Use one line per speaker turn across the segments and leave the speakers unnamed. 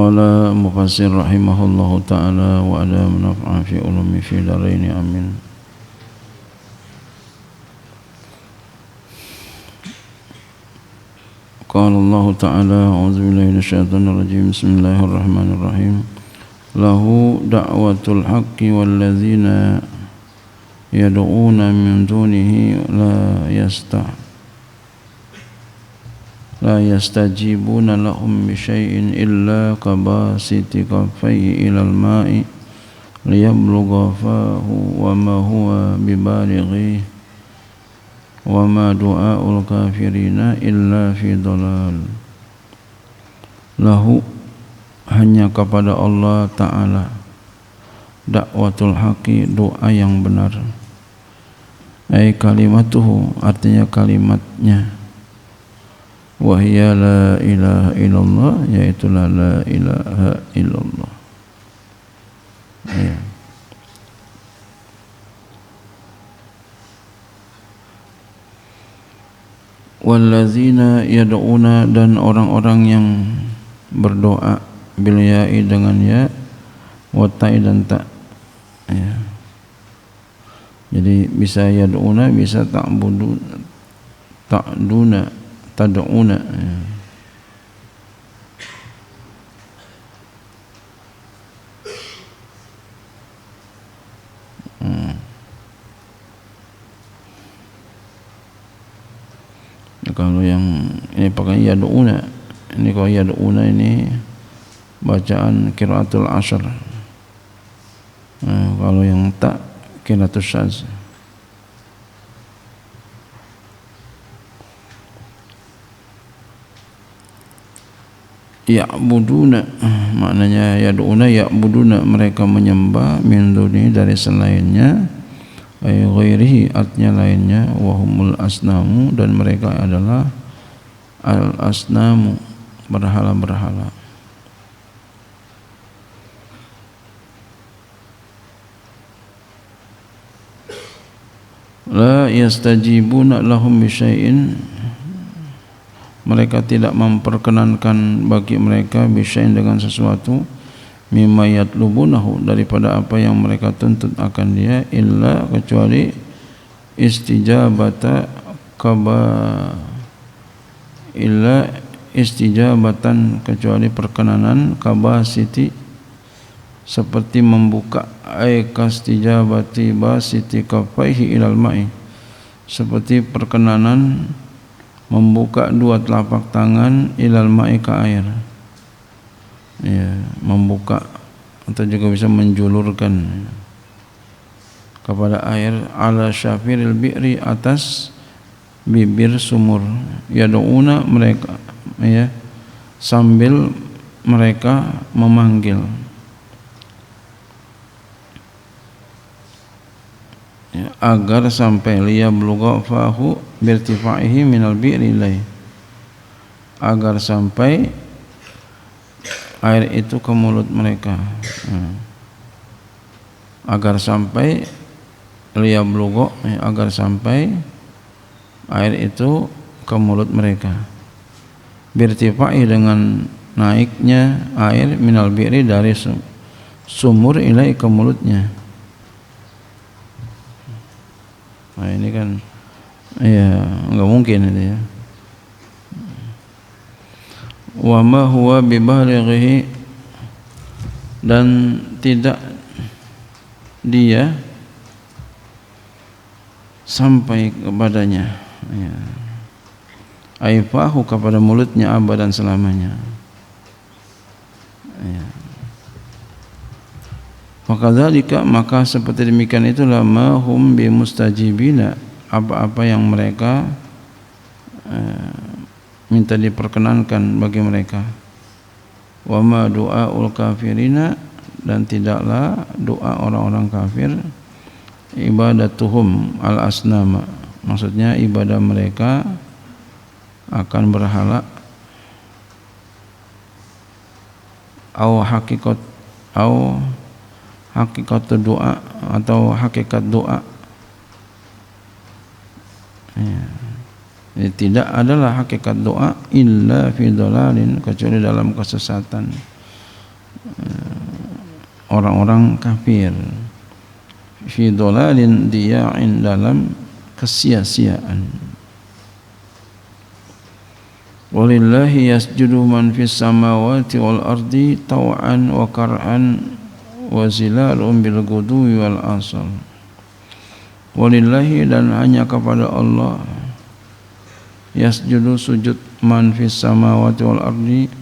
Qala mufassir rahimahullahu ta'ala wa ala manaf'a fi ulumi fi daraini amin. Qala Allah ta'ala a'udzu billahi minasyaitonir rajim. Bismillahirrahmanirrahim. Lahu da'watul haqqi walladzina yad'una min dunihi la yastajibuna lahum bi syai'in illa kabasiti kaffayhi ilal ma'i liyablugha fahu wa ma huwa bibalighi wa ma du'aul kafirina illa fi dhalal. Lahu, hanya kepada Allah Ta'ala, dakwatul haqi, doa yang benar, ay kalimatuhu, artinya kalimatnya, wahya la ilaha illallah, yaitu la ilaha illallah. Ya. Wallazina yad'una, dan orang-orang yang berdoa, bil ya'i dengan ya, wa ta'i dan ta. Ya. Jadi bisa yad'una, bisa ta'budun, ta'duna, tad'una. Ya. Kalau yang ini pakai yad'una, ini kalau yad'una ini bacaan qiraatul ashr. Kalau yang tak qiraatul syadz. Ya'buduna, maknanya yad'una ya'buduna, mereka menyembah min duni, dari selainnya, ay ghairihi, artinya lainnya, wa humul asnamu, dan mereka adalah al asnamu, berhala-berhala. La yastajibuna lahum bi syai'in, mereka tidak memperkenankan bagi mereka bisya'in, dengan sesuatu, mimma yatlubunahu, daripada apa yang mereka tuntut akan dia, illa, kecuali istijabata illa istijabatan, kecuali perkenanan, kabasiti, seperti membuka, ay kastijabati basiti kaffaihi ilal ma'i, seperti perkenanan membuka dua telapak tangan ilal ma'i, ke air. Ya, membuka, atau juga bisa menjulurkan kepada air, ala syafiril bi'ri, atas bibir sumur. Yad'una, mereka, ya, sambil mereka memanggil, ya, agar sampai liyablugha fahu birtifaihi minal bi'ri ilai, agar sampai air itu ke mulut mereka. Agar sampai liyablugha, agar sampai air itu ke mulut mereka. Birtifai, dengan naiknya air, minal bi'ri, dari sumur, ilai, ke mulutnya. Nah ini kan ya enggak mungkin itu ya. Wa ma huwa bibalighi, dan tidak dia sampai kepadanya, ya, aifahu, kepada mulutnya, abadan, selamanya. Ya. Fakadzalika, maka seperti demikian itulah, ma hum bimustajibina, apa-apa yang mereka minta diperkenankan bagi mereka. Wa ma du'aul kafirina, dan tidaklah doa orang-orang kafir, ibadatuhum al asnama, maksudnya ibadah mereka akan berhala, au hakikat doa, atau hakikat doa. Ya. Jadi tidak adalah hakikat doa illa fi dhalalin, kecuali dalam kesesatan. orang-orang kafir, fi dhalalin diya'in, dalam kesia-siaan. Walillahi yasjudu man fis samawati wal ardi taw'an wa kar'an wa zilalun bil ghudwi wal asal. Walillahi, dan hanya kepada Allah, yasjudu sujud, man fis samawati wal ardi,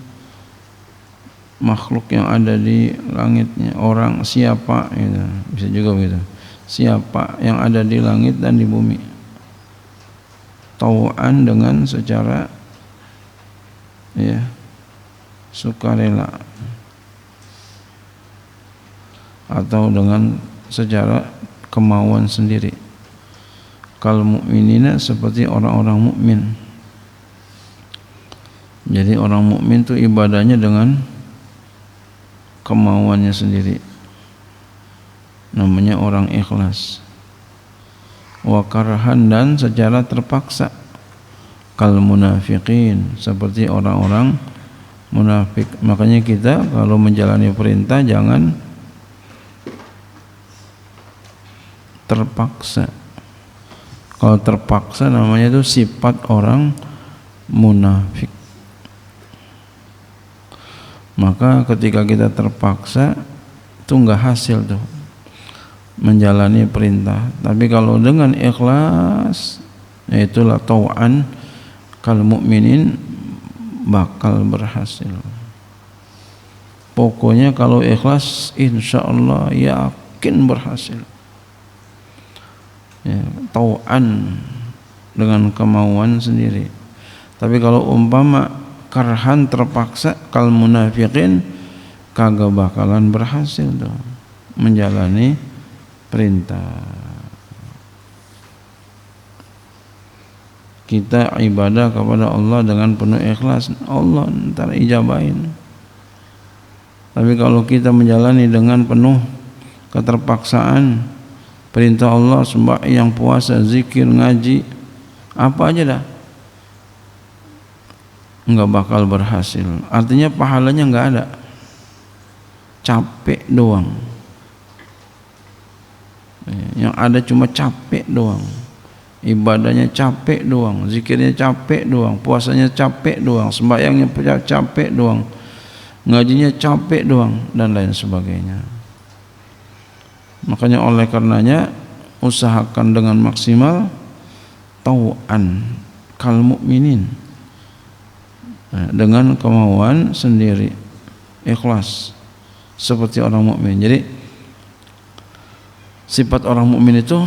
makhluk yang ada di langitnya, orang siapa gitu. Bisa juga begitu, siapa yang ada di langit dan di bumi, tau'an, dengan secara ya sukarela, atau dengan secara kemauan sendiri. Kal mukminina, seperti orang-orang mukmin. Jadi orang mukmin itu ibadahnya dengan kemauannya sendiri, namanya orang ikhlas. Wa karhan, dan secara terpaksa. Kal munafiqin, seperti orang-orang munafik. Makanya kita kalau menjalani perintah jangan terpaksa. Kalau terpaksa namanya itu sifat orang munafik. Maka ketika kita terpaksa itu enggak hasil tuh menjalani perintah. Tapi kalau dengan ikhlas, yaitulah tau'an kal mukminin, bakal berhasil. Pokoknya kalau ikhlas insyaallah yakin berhasil. Ya, tau'an, dengan kemauan sendiri. Tapi kalau umpama karhan, terpaksa, kal munafiqin, kagak bakalan berhasil tuh menjalani perintah. Kita ibadah kepada Allah dengan penuh ikhlas, Allah ntar ijabahin. Tapi kalau kita menjalani dengan penuh keterpaksaan, perintah Allah, sembahyang, puasa, zikir, ngaji, apa aja dah, enggak bakal berhasil. Artinya pahalanya enggak ada, capek doang. Yang ada cuma capek doang. Ibadahnya capek doang, zikirnya capek doang, puasanya capek doang, sembahyangnya capek doang, ngajinya capek doang, dan lain sebagainya. Makanya oleh karenanya usahakan dengan maksimal tau'an kal mukminin, dengan kemauan sendiri, ikhlas seperti orang mukmin. Jadi sifat orang mukmin itu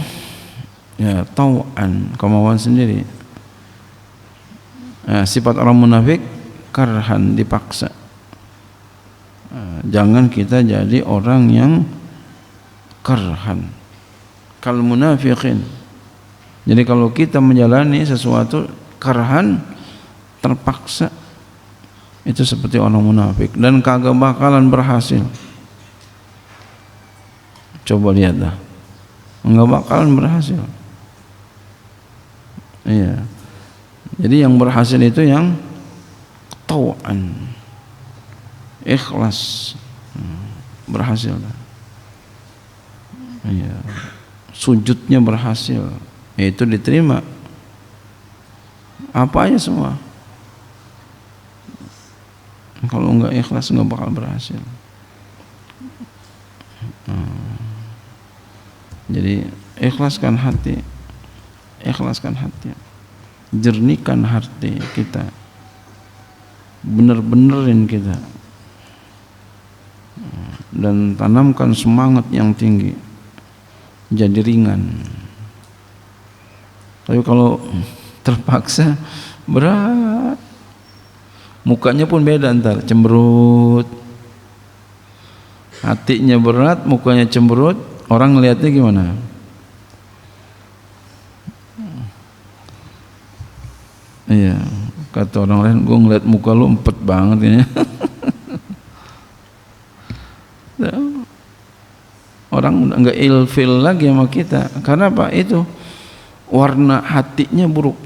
ya tau'an, kemauan sendiri. Sifat orang munafik karhan, dipaksa. Jangan kita jadi orang yang karhan kal munafiqin. Jadi kalau kita menjalani sesuatu karhan, terpaksa, itu seperti orang munafik dan kagak bakalan berhasil. Coba lihat dah, enggak bakalan berhasil. Iya. Jadi yang berhasil itu yang tau'an, ikhlas, berhasil. Iya. Sujudnya berhasil, yaitu diterima. Apa aja semua. Kalau enggak ikhlas enggak bakal berhasil. Jadi ikhlaskan hati, jernihkan hati kita, bener-benerin kita, dan tanamkan semangat yang tinggi, jadi ringan. Tapi kalau terpaksa berat, mukanya pun beda, ntar cemberut, hatinya berat, mukanya cemberut, orang ngelihatnya gimana? Iya, kata orang lain, gue ngeliat muka lu empet banget ini. Orang nggak ilfil lagi sama kita, karena apa? Itu warna hatinya buruk.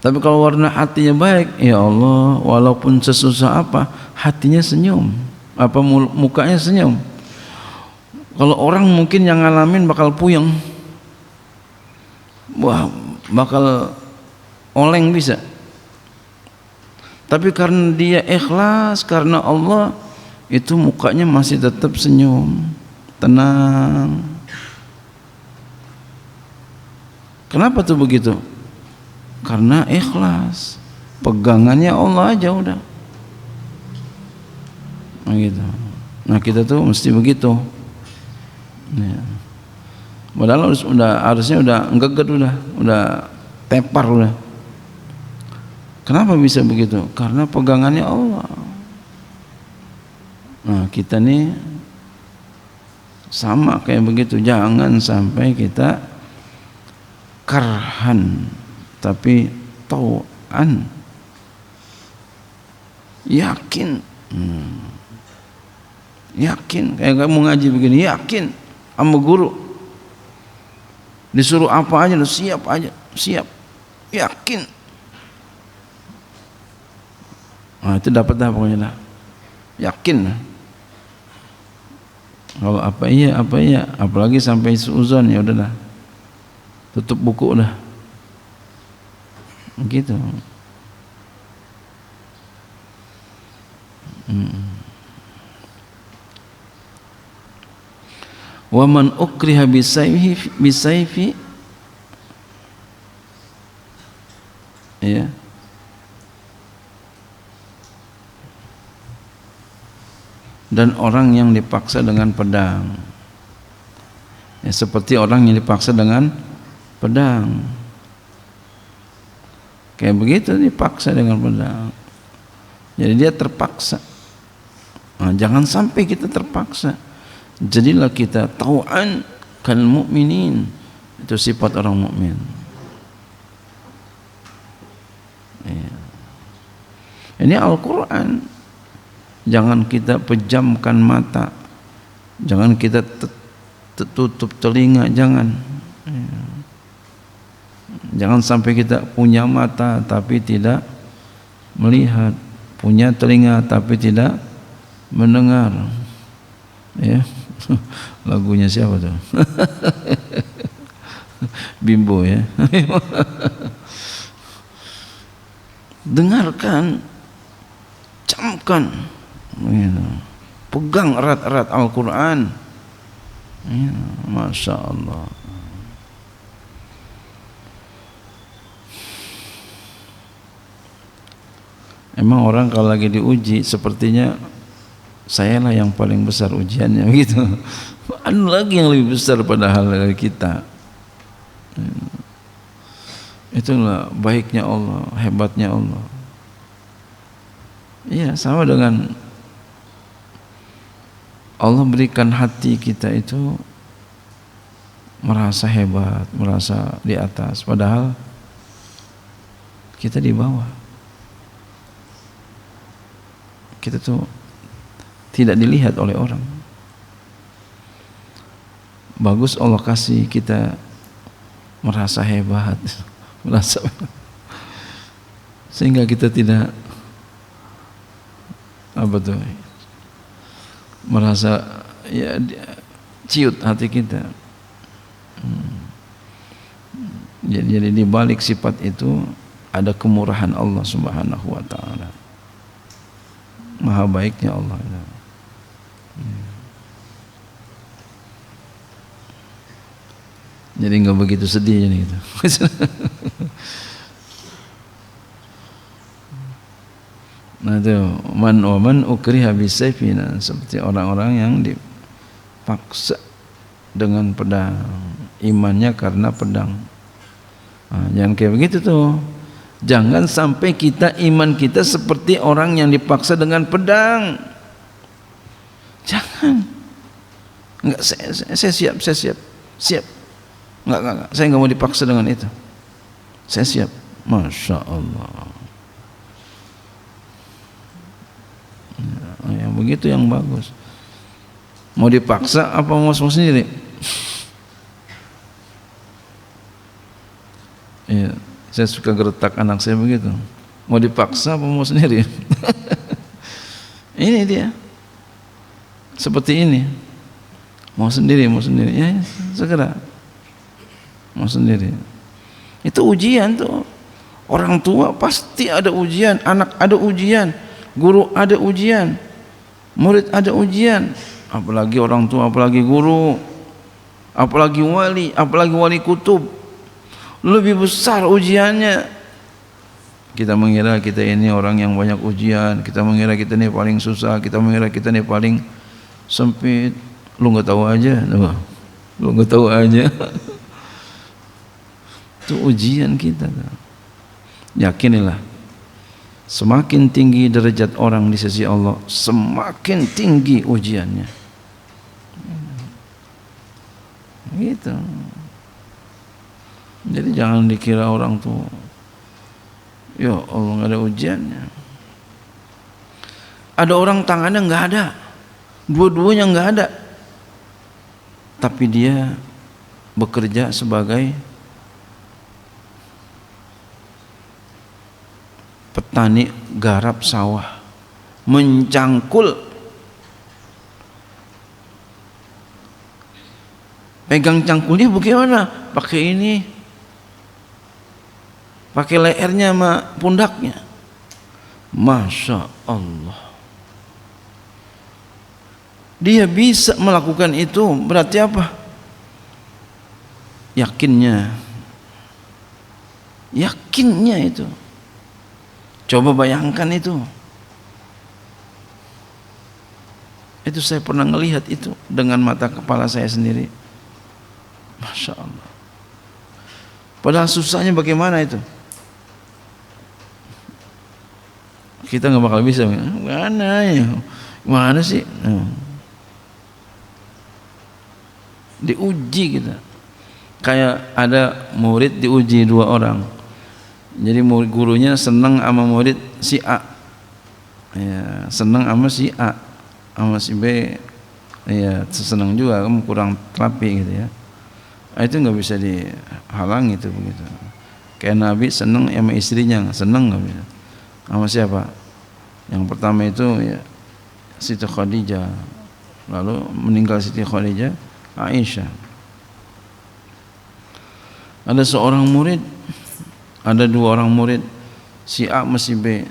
Tapi kalau warna hatinya baik, ya Allah, walaupun sesusah apa, hatinya senyum. Apa mukanya senyum? Kalau orang mungkin yang ngalamin bakal puyeng, wah bakal oleng bisa. Tapi karena dia ikhlas karena Allah, itu mukanya masih tetap senyum, tenang. Kenapa tuh begitu? Karena ikhlas, pegangannya Allah aja udah. Nah gitu. Nah kita tuh mesti begitu. Ya. Padahal harusnya udah nggeget, udah tepar udah. Kenapa bisa begitu? Karena pegangannya Allah. Nah kita nih sama kayak begitu. Jangan sampai kita karhan tapi tau'an, yakin. Yakin kayak kamu ngaji begini, yakin sama guru disuruh apa aja lo siap aja, siap, yakin. Nah itu dapat dah pokoknya lah, yakin. Kalau apa iya, apalagi sampai suuzon, ya udahlah, tutup buku udah, gitu. Wa man ukriha bisayfi ya, dan orang yang dipaksa dengan pedang, ya, seperti orang yang dipaksa dengan pedang, kayak begitu, dipaksa dengan pedang, jadi dia terpaksa. Nah, jangan sampai kita terpaksa. Jadilah kita tau'an kal mu'minin, itu sifat orang mukmin. Ya. Ini Al-Quran. Jangan kita pejamkan mata, jangan kita tutup telinga, jangan. Ya. Jangan sampai kita punya mata tapi tidak melihat, punya telinga tapi tidak mendengar. Ya. Lagunya siapa tuh? Bimbo ya. Dengarkan, camkan, pegang erat-erat Al-Quran. Ya, Masya Allah. Emang orang kalau lagi diuji sepertinya sayalah yang paling besar ujiannya gitu. Ada lagi yang lebih besar padahal dari kita. Itulah baiknya Allah, hebatnya Allah. Iya, sama dengan Allah berikan hati kita itu merasa hebat, merasa di atas, padahal kita di bawah. Kita tuh tidak dilihat oleh orang. Bagus Allah kasih kita merasa hebat, merasa, sehingga kita tidak merasa ya ciut hati kita. Jadi di balik sifat itu ada kemurahan Allah Subhanahu wa taala. Maha baiknya Allah. Jadi enggak begitu sedih gitu. Nah itu man ukriha bisayfina, seperti orang-orang yang dipaksa dengan pedang, imannya karena pedang. Nah, jangan kayak begitu tuh. Jangan sampai kita iman kita seperti orang yang dipaksa dengan pedang. Jangan. Enggak, saya siap. Enggak, saya enggak mau dipaksa dengan itu. Saya siap. Masya Allah. Yang begitu yang bagus. Mau dipaksa apa mau sendiri? Ya, saya suka gertak anak saya begitu. Mau dipaksa apa mau sendiri? Ini dia. seperti ini, mau sendiri ya segera mau sendiri. Itu ujian tuh. Orang tua pasti ada ujian, anak ada ujian, guru ada ujian, murid ada ujian, apalagi orang tua, apalagi guru, apalagi wali kutub, lebih besar ujiannya. Kita mengira kita ini orang yang banyak ujian, kita mengira kita ini paling susah, kita mengira kita ini paling sempit. Lu nggak tahu aja, lu nggak tahu aja. Itu ujian kita. Yakinilah, semakin tinggi derajat orang di sisi Allah, semakin tinggi ujiannya. Gitu. Jadi jangan dikira orang tuh, ya Allah nggak ada ujiannya. Ada orang tangannya nggak ada, dua-duanya nggak ada, tapi dia bekerja sebagai petani garap sawah, mencangkul, pegang cangkulnya bagaimana? Pakai ini, pakai lehernya sama pundaknya. Masya Allah, dia bisa melakukan itu. Berarti apa? Yakinnya itu. Coba bayangkan itu. Itu saya pernah melihat itu dengan mata kepala saya sendiri. Masya Allah. Padahal susahnya bagaimana itu? Kita nggak bakal bisa. Mana sih? Diuji kita. Kayak ada murid diuji 2 orang. Jadi gurunya senang sama murid si A, ya, senang sama si A, sama si B, ya senang juga, kamu kurang terapi gitu ya. Itu nggak bisa dihalangi itu begitu. Kayak Nabi senang sama istrinya, senang nggak bisa. Sama siapa? Yang pertama itu ya Siti Khadijah, lalu meninggal Siti Khadijah, Aisyah. Ada seorang murid, ada 2 orang murid, si A sama si B.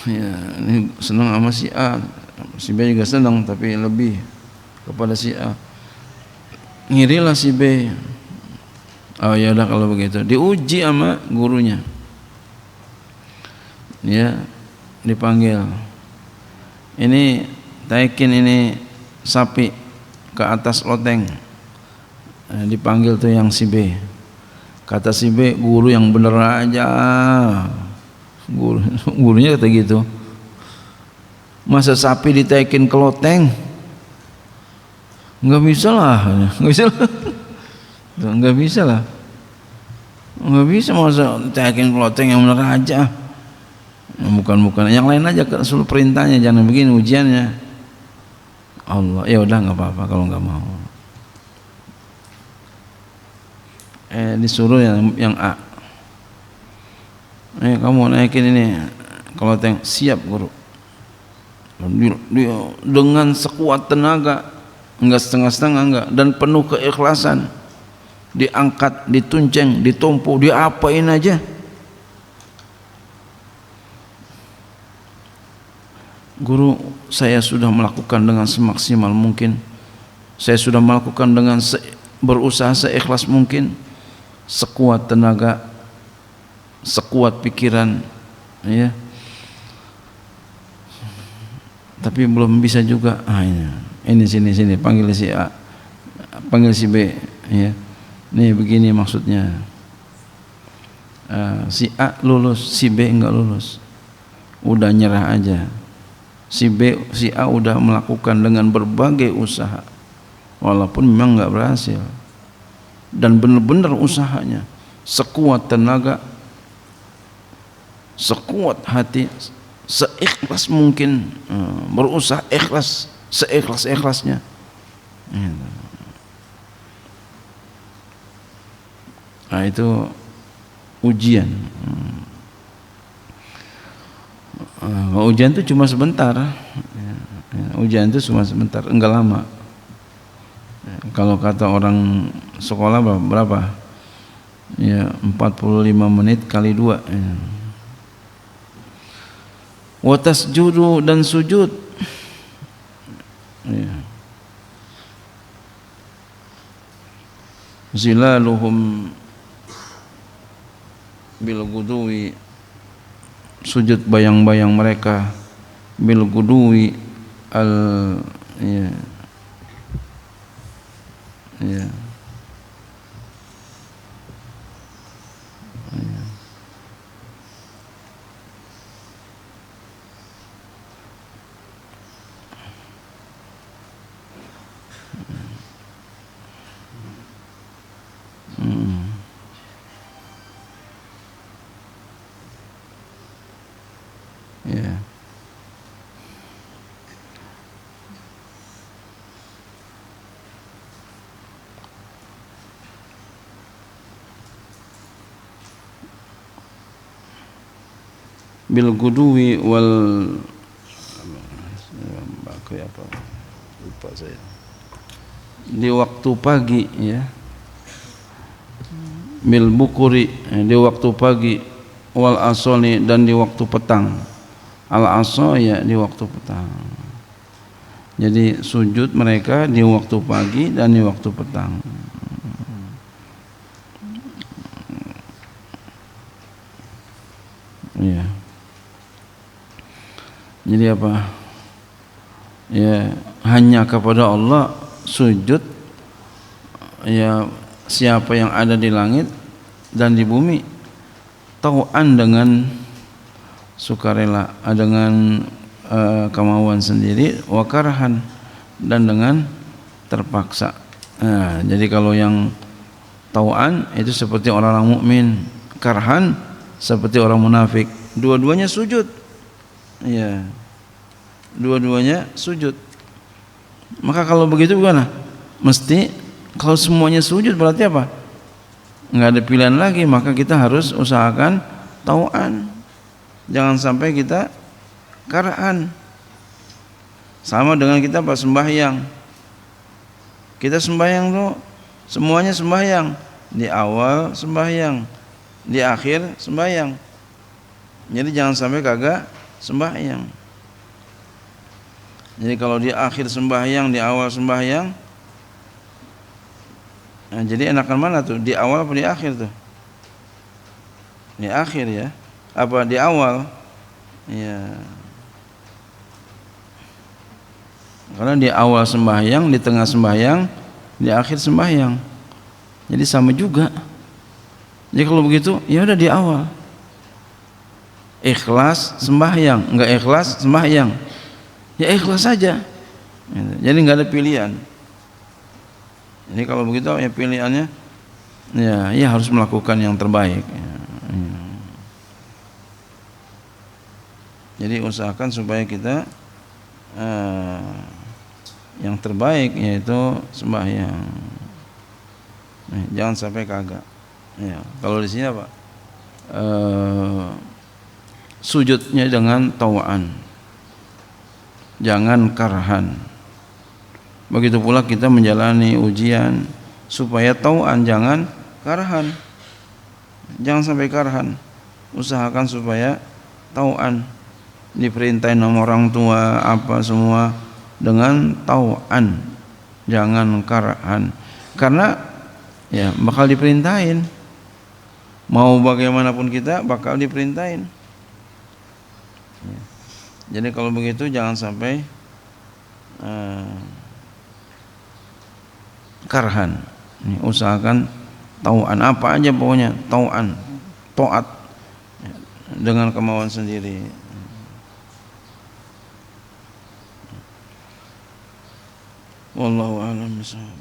Ya, ini senang sama si A, si B juga senang tapi lebih kepada si A. Ngirilah si B. Oh ya udah kalau begitu, diuji sama gurunya. Ya, dipanggil. Ini taikin ini sapi ke atas loteng. Dipanggil tuh yang si B. Kata si B, guru yang bener aja. Gurunya kata gitu. Masa sapi ditaikin ke loteng? Enggak bisa lah. Enggak bisa lah. Enggak bisa masa ditaikin ke loteng yang bener aja. Bukan. Yang lain aja seluruh perintahnya, jangan begini ujiannya. Allah, ya udah enggak apa-apa kalau enggak mau. Disuruh yang A, kamu naikin ini kalau siap guru. Dia dengan sekuat tenaga, enggak setengah-setengah, enggak, dan penuh keikhlasan, diangkat, ditunceng, ditumpu, diapain aja. Guru, saya sudah melakukan dengan semaksimal mungkin, saya sudah melakukan dengan berusaha seikhlas mungkin, sekuat tenaga, sekuat pikiran, ya. Tapi belum bisa juga. Ini sini panggil si A, panggil si B, ya. Nih begini maksudnya. Si A lulus, si B enggak lulus. Udah nyerah aja. Si A udah melakukan dengan berbagai usaha, walaupun memang enggak berhasil. Dan benar-benar usahanya, sekuat tenaga, sekuat hati, seikhlas mungkin, berusaha ikhlas, seikhlas-ikhlasnya. Nah itu ujian. Ujian itu cuma sebentar, ujian itu cuma sebentar, enggak lama. Kalau kata orang sekolah berapa? Ya 45 menit kali 2 ya. Wa tasjudu, dan sujud ya. Zilaluhum bil guduwi, sujud bayang-bayang mereka bil guduwi al ya ya, ya. Ya. Bil guduwi wal apa lupa saya, di waktu pagi ya, bil bukuri di waktu pagi, wal asoli, dan di waktu petang. Al aso ya di waktu petang. Jadi sujud mereka di waktu pagi dan di waktu petang. Ya. Jadi apa? Ya, hanya kepada Allah sujud. Ya, siapa yang ada di langit dan di bumi, tau'an, dengan sukarela, dengan kemauan sendiri, wa karhan, dan dengan terpaksa. Nah, jadi kalau yang tau'an itu seperti orang-orang mukmin, karhan seperti orang munafik. Dua-duanya sujud. Ya. Dua-duanya sujud. Maka kalau begitu gimana? Mesti kalau semuanya sujud berarti apa? Enggak ada pilihan lagi, maka kita harus usahakan tau'an. Jangan sampai kita karhan. Sama dengan kita pas sembahyang. Kita sembahyang tuh semuanya sembahyang. Di awal sembahyang, di akhir sembahyang. Jadi jangan sampai kagak sembahyang. Jadi kalau di akhir sembahyang, di awal sembahyang, nah, jadi enakan mana tuh? Di awal apa di akhir tuh? Di akhir ya. Apa di awal? Ya. Karena di awal sembahyang, di tengah sembahyang, di akhir sembahyang. Jadi sama juga. Jadi kalau begitu, ya udah di awal. Ikhlas sembahyang, enggak ikhlas sembahyang. Ya ikhlas saja. Jadi enggak ada pilihan. Jadi kalau begitu ya pilihannya, ya harus melakukan yang terbaik. Jadi usahakan supaya kita yang terbaik, yaitu sembahyang. Jangan sampai kagak. Ya, kalau di sini apa? Sujudnya dengan tawaan, jangan karhan. Begitu pula kita menjalani ujian supaya tawaan, jangan karhan. Jangan sampai karhan. Usahakan supaya tawaan. Diperintahin sama orang tua apa semua dengan tau'an, jangan karhan. Karena ya bakal diperintahin, mau bagaimanapun kita bakal diperintahin ya. Jadi kalau begitu jangan sampai karhan. Usahakan tau'an, apa aja pokoknya tau'an, taat dengan kemauan sendiri. Wallahu a'lam bishawab.